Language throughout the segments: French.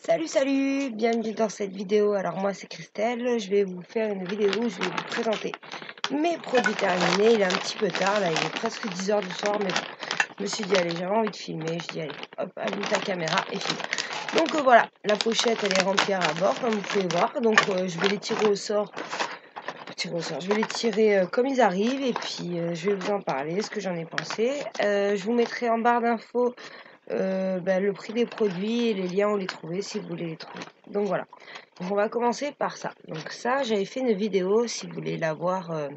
Salut, bienvenue dans cette vidéo. Alors moi c'est Christelle, je vais vous faire une vidéo où je vais vous présenter mes produits terminés. Il est un petit peu tard, là il est presque 10 h du soir, mais bon, je me suis dit allez, j'avais envie de filmer, je dis allez, hop, allume ta caméra et filme. Donc voilà, la pochette elle est remplie à bord comme vous pouvez voir, donc je vais les tirer au sort. Je vais les tirer comme ils arrivent et puis je vais vous en parler, ce que j'en ai pensé. Je vous mettrai en barre d'infos le prix des produits et les liens où les trouver si vous voulez les trouver. Donc voilà. Donc on va commencer par ça. Donc ça, j'avais fait une vidéo. Si vous voulez la voir,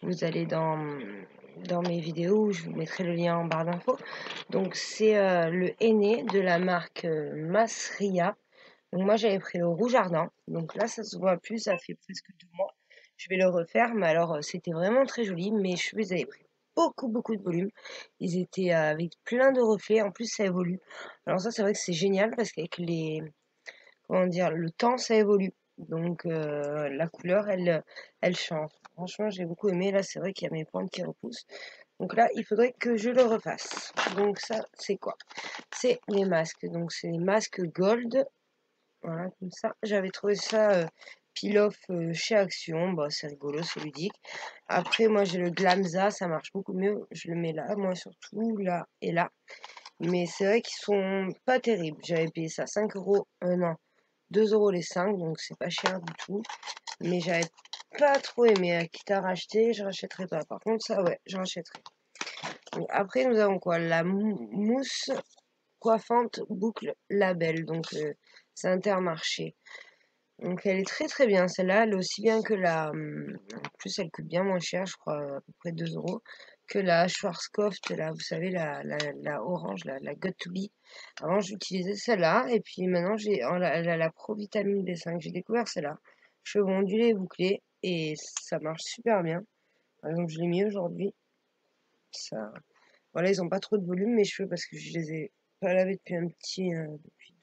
vous allez dans mes vidéos où je vous mettrai le lien en barre d'infos. Donc c'est le henné de la marque Masria. Donc moi j'avais pris le rouge ardent. Donc là ça se voit plus, ça fait presque 2 mois. Je vais le refaire, mais alors c'était vraiment très joli. Mes cheveux ils avaient pris beaucoup de volume. Ils étaient avec plein de reflets. En plus ça évolue. Alors ça c'est vrai que c'est génial parce qu'avec comment dire, le temps ça évolue. Donc la couleur elle change. Franchement j'ai beaucoup aimé. Là c'est vrai qu'il y a mes pointes qui repoussent. Donc là il faudrait que je le refasse. Donc ça c'est quoi? C'est les masques. Donc c'est les masques gold. Voilà, comme ça. J'avais trouvé ça peel-off chez Action. Bah, c'est rigolo, c'est ludique. Après, moi, j'ai le Glamza, ça marche beaucoup mieux. Je le mets là, moi, surtout là et là. Mais c'est vrai qu'ils sont pas terribles. J'avais payé ça 5 euros, non, 2 euros les 5, donc c'est pas cher du tout. Mais j'avais pas trop aimé. Quitte à racheter, je rachèterai pas. Par contre, ça, ouais, je rachèterai. Donc, après, nous avons quoi? La mousse coiffante boucle label. Donc, c'est Intermarché. Donc elle est très bien celle-là, elle est aussi bien que en plus elle coûte bien moins cher, je crois à peu près 2 euros, que la Schwarzkopf, là, vous savez, la orange, la Got to Be. Avant j'utilisais celle-là, et puis maintenant elle a la Pro Vitamine B5, j'ai découvert celle-là. Cheveux ondulés et bouclés, et ça marche super bien. Par exemple je l'ai mis aujourd'hui, ça... Voilà, ils ont pas trop de volume mes cheveux parce que je les ai pas lavés depuis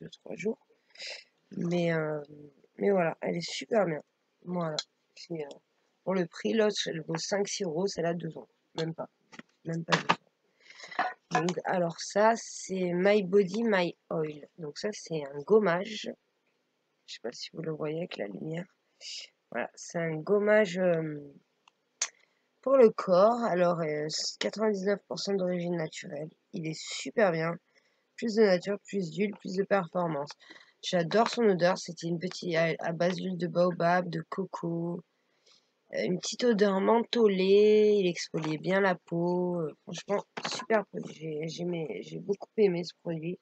2 3 jours. Mais, euh, mais voilà, elle est super bien. Voilà. Puis, pour le prix, l'autre, elle vaut 5-6 euros, celle-là 2 euros. Même pas. Même pas 2 euros. Donc, alors ça, c'est My Body, My Oil. Donc ça, c'est un gommage. Je sais pas si vous le voyez avec la lumière. Voilà, c'est un gommage pour le corps. Alors, 99% d'origine naturelle. Il est super bien. Plus de nature, plus d'huile, plus de performance. J'adore son odeur. C'était une petite à base d'huile de baobab, de coco. Une petite odeur mentholée. Il exfoliait bien la peau. Franchement, super produit. J'ai beaucoup aimé ce produit.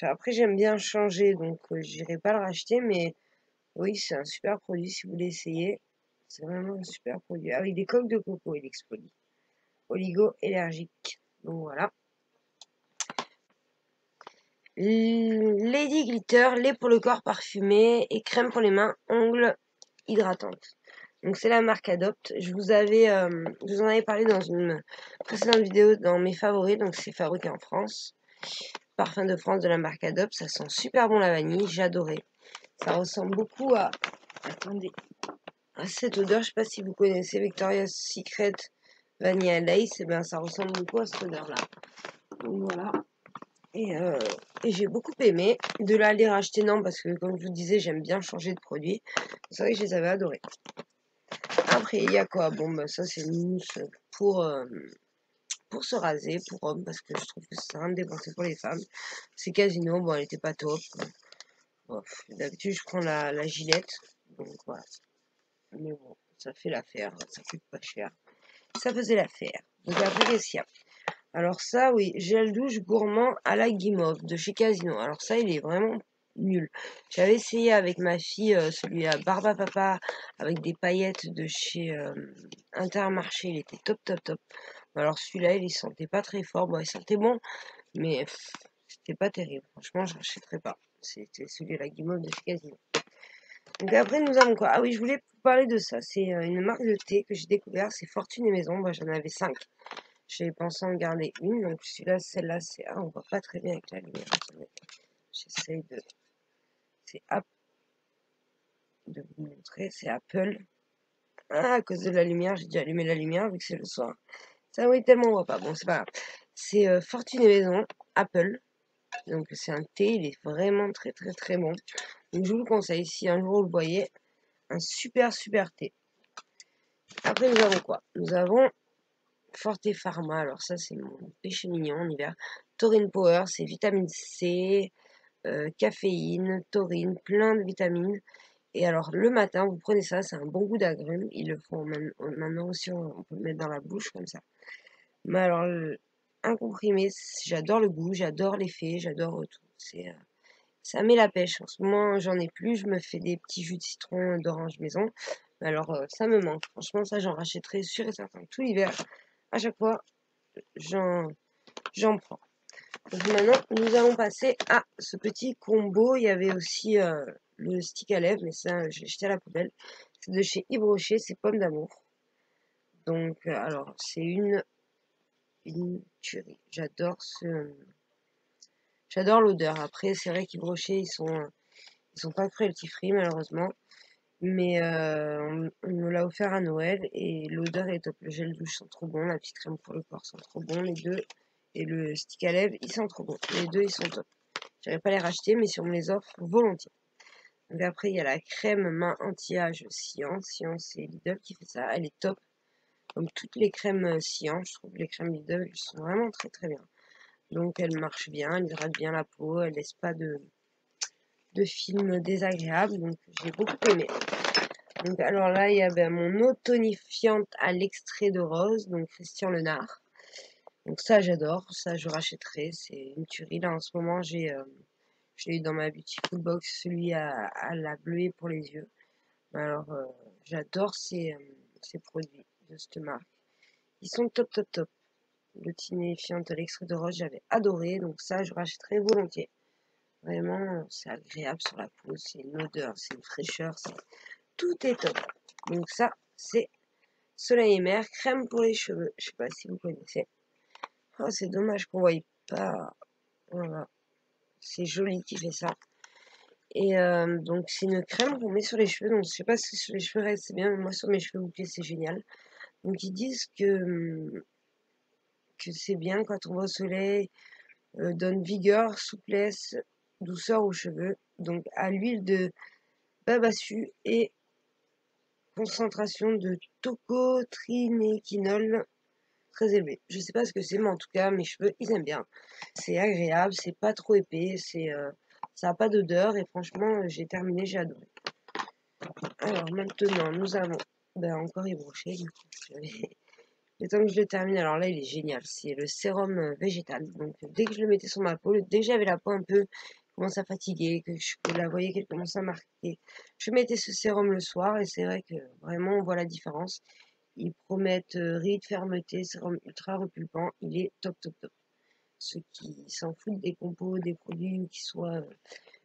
Après, j'aime bien changer, donc j'irai pas le racheter. Mais oui, c'est un super produit si vous voulez essayer. C'est vraiment un super produit. Avec des coques de coco, il exfolie. Oligo-énergique. Donc voilà. Lady Glitter, lait pour le corps parfumé et crème pour les mains, ongles hydratantes. Donc c'est la marque Adopt. Je vous en avais parlé dans une précédente vidéo dans mes favoris. Donc c'est fabriqué en France. Parfum de France de la marque Adopt. Ça sent super bon la vanille. J'adorais. Ça ressemble beaucoup à... Attendez. À cette odeur, je sais pas si vous connaissez Victoria's Secret Vanilla Lace. Et bien ça ressemble beaucoup à cette odeur-là. Donc voilà. Et j'ai beaucoup aimé. De là, les racheter, non, parce que comme je vous disais, j'aime bien changer de produit. C'est vrai que je les avais adorés. Après, il y a quoi? Bon, bah, ça, c'est une mousse pour se raser, pour hommes, parce que je trouve que c'est un dépenser pour les femmes. C'est Casino, bon, elle était pas top. Bon, d'habitude, je prends la Gillette. Donc, voilà. Mais bon, ça fait l'affaire. Ça coûte pas cher. Ça faisait l'affaire. Donc, après, qu'est-ce qu'il y a? Alors ça, oui, gel douche gourmand à la guimauve de chez Casino. Alors ça, il est vraiment nul. J'avais essayé avec ma fille celui à Barba Papa avec des paillettes de chez Intermarché. Il était top. Alors celui-là, il sentait pas très fort. Bon, il sentait bon, mais c'était pas terrible. Franchement, je rachèterais pas. C'était celui à la guimauve de chez Casino. Donc après, nous avons quoi? Ah oui, je voulais vous parler de ça. C'est une marque de thé que j'ai découvert. C'est Fortune et Maison. Moi, j'en avais 5. J'ai pensé en garder une, donc celui-là, celle-là, c'est... Ah, on voit pas très bien avec la lumière. J'essaye de... C'est de vous montrer, c'est Apple. Ah, à cause de la lumière, j'ai dû allumer la lumière vu que c'est le soir. Ça, oui, tellement on voit pas. Bon, c'est pas grave. C'est Fortune et Maison, Apple. Donc c'est un thé, il est vraiment très très très bon. Donc je vous le conseille si un jour vous le voyez, un super thé. Après nous avons quoi? Nous avons Forte Pharma, alors ça c'est mon péché mignon en hiver. Taurine Power, c'est vitamine C, caféine, taurine, plein de vitamines. Et alors le matin, vous prenez ça, c'est un bon goût d'agrumes. Ils le font maintenant aussi, on peut le mettre dans la bouche comme ça. Mais alors, un comprimé, j'adore le goût, j'adore l'effet, j'adore tout. Ça met la pêche. En ce moment, j'en ai plus, je me fais des petits jus de citron d'orange maison. Mais alors, ça me manque. Franchement, ça, j'en rachèterai sûr et certain. Tout l'hiver, à chaque fois, j'en prends. Donc maintenant, nous allons passer à ce petit combo. Il y avait aussi le stick à lèvres, mais ça, j'ai jeté à la poubelle. C'est de chez Yves Rocher, c'est Pommes d'amour. Donc, alors, c'est une tuerie. J'adore l'odeur. Après, c'est vrai qu'Yves Rocher, ils sont pas cruelty free, malheureusement. Mais on me l'a offert à Noël et l'odeur est top. Le gel douche sent trop bon, la petite crème pour le corps sent trop bon, les deux. Et le stick à lèvres, il sent trop bon. Les deux, ils sont top. J'aurais pas les racheter, mais si on me les offre, volontiers. Donc après, il y a la crème main anti-âge Cyan. Cyan, c'est Lidl qui fait ça. Elle est top. Comme toutes les crèmes Cyan, je trouve que les crèmes Lidl, elles sont vraiment très très bien. Donc elle marche bien, elle hydrate bien la peau, elle laisse pas de film désagréable. Donc j'ai beaucoup aimé. Donc alors là, il y a mon eau tonifiante à l'extrait de rose, donc Christian Lenard. Donc ça, j'adore, ça je rachèterai, c'est une tuerie. Là en ce moment, j'ai eu dans ma Beautiful Box celui à la bleuée pour les yeux. Alors j'adore ces produits de cette marque. Ils sont top top top. Le tonifiant à l'extrait de rose, j'avais adoré, donc ça je rachèterai volontiers. Vraiment, c'est agréable sur la peau, c'est une odeur, c'est une fraîcheur, tout est top. Donc ça, c'est Soleil et Mer, crème pour les cheveux. Je sais pas si vous connaissez. Oh, c'est dommage qu'on ne voit pas. Voilà, c'est joli qui fait ça. Et donc c'est une crème qu'on met sur les cheveux. Donc je sais pas si sur les cheveux c'est bien, mais moi sur mes cheveux bouclés c'est génial. Donc ils disent que c'est bien quand on va au soleil, donne vigueur, souplesse, douceur aux cheveux. Donc à l'huile de babassu et concentration de tocotrinéquinol très élevée. Je sais pas ce que c'est, mais en tout cas, mes cheveux, ils aiment bien. C'est agréable, c'est pas trop épais, ça a pas d'odeur et franchement, j'ai terminé, j'ai adoré. Alors maintenant, nous avons encore ébroché. Le temps que je le termine, alors là, il est génial. C'est le sérum végétal. Donc, dès que je le mettais sur ma peau, dès que j'avais la peau un peu commence à fatiguer, que je la voyais qu'elle commence à marquer, je mettais ce sérum le soir et c'est vrai que vraiment, on voit la différence. Ils promettent rides, fermeté, sérum ultra repulpant. Il est top, top, top. Ceux qui s'en foutent des compos, des produits qui soient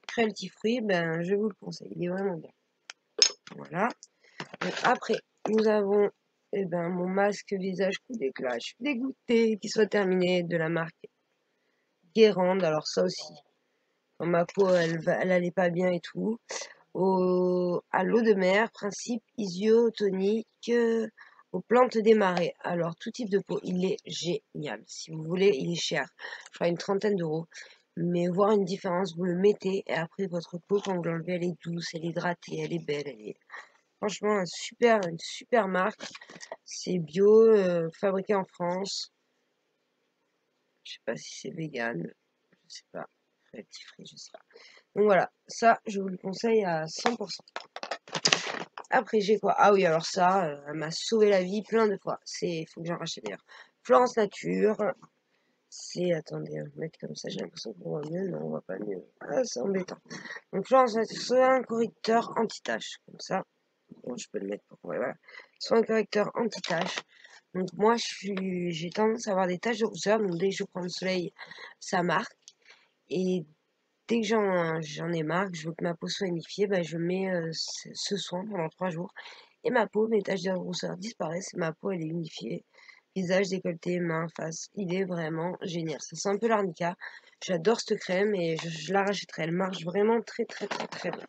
cruelty free, ben, je vous le conseille. Il est vraiment bien. Voilà. Donc, après, nous avons mon masque visage coup d'éclat. Je suis dégoûtée qu'il soit terminé de la marque Guérande. Alors ça aussi, quand ma peau elle allait pas bien et tout. À l'eau de mer, principe isotonique, aux plantes des marais. Alors tout type de peau, il est génial. Si vous voulez, il est cher. Je crois une trentaine d'euros. Mais voir une différence, vous le mettez et après votre peau, quand vous l'enlevez, elle est douce, elle est hydratée, elle est belle, elle est franchement une super marque. C'est bio, fabriqué en France. Je sais pas si c'est vegan, je sais pas. Cruelty free, je sais pas. Donc voilà, ça je vous le conseille à 100%. Après j'ai quoi? Ah oui, alors ça, elle m'a sauvé la vie plein de fois. Faut que j'en rachète d'ailleurs. Florence Nature. Attendez, on va mettre comme ça, j'ai l'impression qu'on voit mieux. Non, on voit pas mieux. Ah, c'est embêtant. Donc Florence Nature, c'est un correcteur anti-tache, comme ça. Bon, je peux le mettre pour voilà. Soit un correcteur anti-tache. Donc moi, j'ai tendance à avoir des taches de rousseur. Donc dès que je prends le soleil, ça marque. Et dès que j'en ai marre, que je veux que ma peau soit unifiée, je mets ce soin pendant 3 jours. Et ma peau, mes taches de rousseur disparaissent. Et ma peau, elle est unifiée. Visage, décolleté, main, face. Il est vraiment génial. Ça sent un peu l'arnica. J'adore cette crème et je la rachèterai. Elle marche vraiment très très très très bien.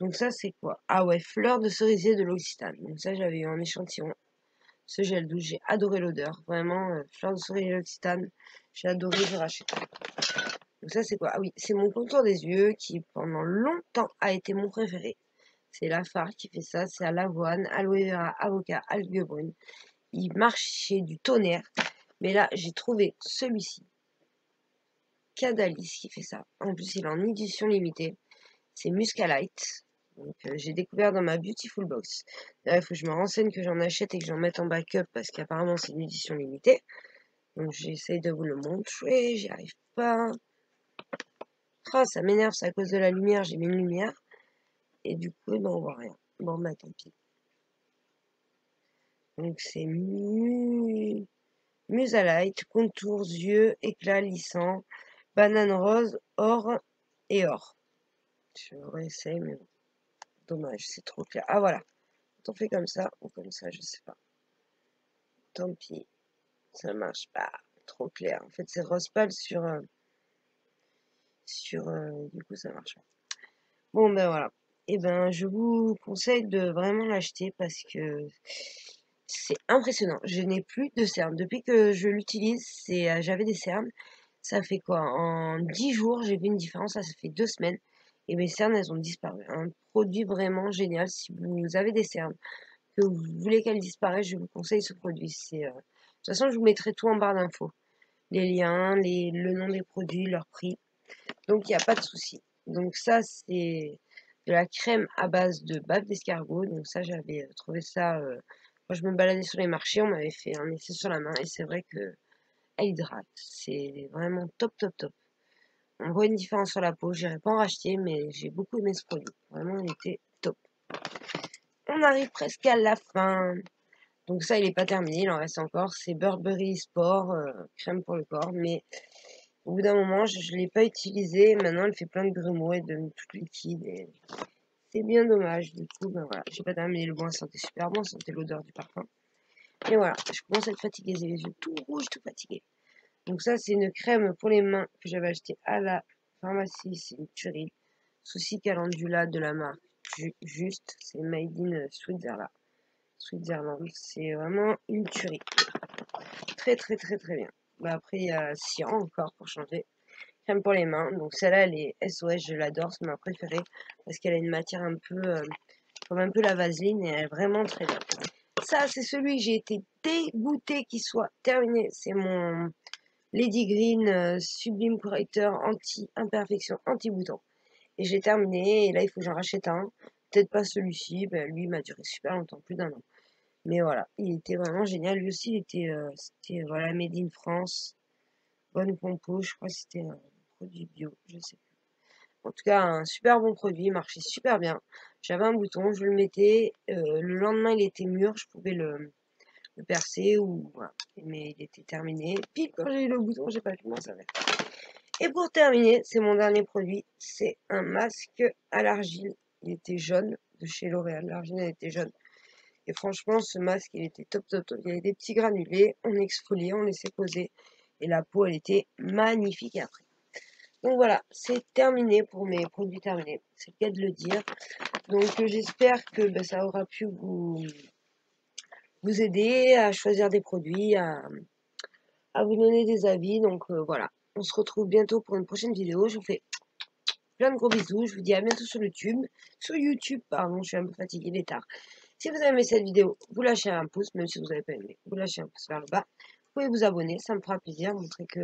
Donc ça, c'est quoi? Ah ouais, fleur de cerisier de l'Occitane. Donc ça, j'avais eu en échantillon. Ce gel douche, j'ai adoré l'odeur. Vraiment, fleur de cerisier de l'Occitane. J'ai adoré, je rachète. Donc ça, c'est quoi? Ah oui, c'est mon contour des yeux qui, pendant longtemps, a été mon préféré. C'est la Lafarge qui fait ça. C'est à l'avoine, aloe vera, avocat, algues brunes. Il marchait du tonnerre. Mais là, j'ai trouvé celui-ci. Cadalis qui fait ça. En plus, il est en édition limitée. C'est Muscalite. Donc, j'ai découvert dans ma Beautiful Box. Là, il faut que je me renseigne, que j'en achète et que j'en mette en backup parce qu'apparemment, c'est une édition limitée. Donc, j'essaye de vous le montrer. J'y arrive pas. Ah, ça m'énerve, c'est à cause de la lumière. J'ai mis une lumière. Et du coup, ben, on voit rien. Bon, bah, tant pis. Donc, c'est Musalite, contours, yeux, éclat lissant, banane rose, or et or. Je réessaye, mais bon, dommage, c'est trop clair. Ah, voilà. On fait comme ça ou comme ça, je sais pas. Tant pis, ça marche pas. Trop clair. En fait, c'est rose pâle du coup, ça marche pas. Bon, ben voilà. Et ben, je vous conseille de vraiment l'acheter parce que c'est impressionnant. Je n'ai plus de cernes. Depuis que je l'utilise, j'avais des cernes. Ça fait quoi? En 10 jours, j'ai vu une différence. Ça fait 2 semaines. Et mes cernes, elles ont disparu. Un produit vraiment génial. Si vous avez des cernes, que vous voulez qu'elles disparaissent, je vous conseille ce produit. De toute façon, je vous mettrai tout en barre d'infos. Les liens, le nom des produits, leur prix. Donc, il n'y a pas de souci. Donc, ça, c'est de la crème à base de bave d'escargot. Donc, ça, j'avais trouvé ça quand je me baladais sur les marchés. On m'avait fait un essai sur la main et c'est vrai que elle hydrate. C'est vraiment top, top, top. On voit une différence sur la peau. J'irai pas en racheter, mais j'ai beaucoup aimé ce produit. Vraiment, il était top. On arrive presque à la fin. Donc ça, il n'est pas terminé, il en reste encore. C'est Burberry Sport, crème pour le corps. Mais au bout d'un moment, je ne l'ai pas utilisé. Maintenant, elle fait plein de grumeaux et de tout liquide. Et c'est bien dommage. Du coup, ben voilà, j'ai pas terminé le bon. Ça sentait super bon, ça sentait l'odeur du parfum. Et voilà, je commence à être fatiguée. J'ai les yeux tout rouges, tout fatigués. Donc ça, c'est une crème pour les mains que j'avais acheté à la pharmacie. C'est une tuerie. Souci calendula de la marque Juste. C'est Made in Switzerland. C'est vraiment une tuerie. Très très très très bien. Bah, après, il y a Cyan encore pour changer. Crème pour les mains. Donc celle-là, elle est SOS, je l'adore, c'est ma préférée. Parce qu'elle a une matière un peu comme un peu la vaseline et elle est vraiment très bien. Ça, c'est celui que j'ai été dégoûtée qu'il soit terminé. C'est mon Lady Green Sublime Correcteur anti-imperfection, anti-bouton. Et j'ai terminé, et là il faut que j'en rachète un. Peut-être pas celui-ci, ben, lui il m'a duré super longtemps, plus d'1 an. Mais voilà, il était vraiment génial. Lui aussi, c'était voilà, Made in France, bonne compo, je crois que c'était un produit bio, je sais plus. En tout cas, un super bon produit, il marchait super bien. J'avais un bouton, je le mettais, le lendemain il était mûr, je pouvais le percer ou voilà. Mais il était terminé. Puis quand j'ai eu le bouton, j'ai pas pu m'en servir. Et pour terminer, c'est mon dernier produit, c'est un masque à l'argile. Il était jaune, de chez L'Oréal. L'argile, elle était jaune. Et franchement, ce masque, il était top, top, top. Il y avait des petits granulés, on exfoliait, on laissait poser. Et la peau, elle était magnifique après. Donc voilà, c'est terminé pour mes produits terminés. C'est le cas de le dire. Donc j'espère que ben, ça aura pu vous aider à choisir des produits, à vous donner des avis. Donc voilà, on se retrouve bientôt pour une prochaine vidéo. Je vous fais plein de gros bisous. Je vous dis à bientôt sur YouTube. Sur YouTube, pardon, je suis un peu fatiguée, il est tard. Si vous avez aimé cette vidéo, vous lâchez un pouce, même si vous n'avez pas aimé, vous lâchez un pouce vers le bas. Vous pouvez vous abonner, ça me fera plaisir, montrer que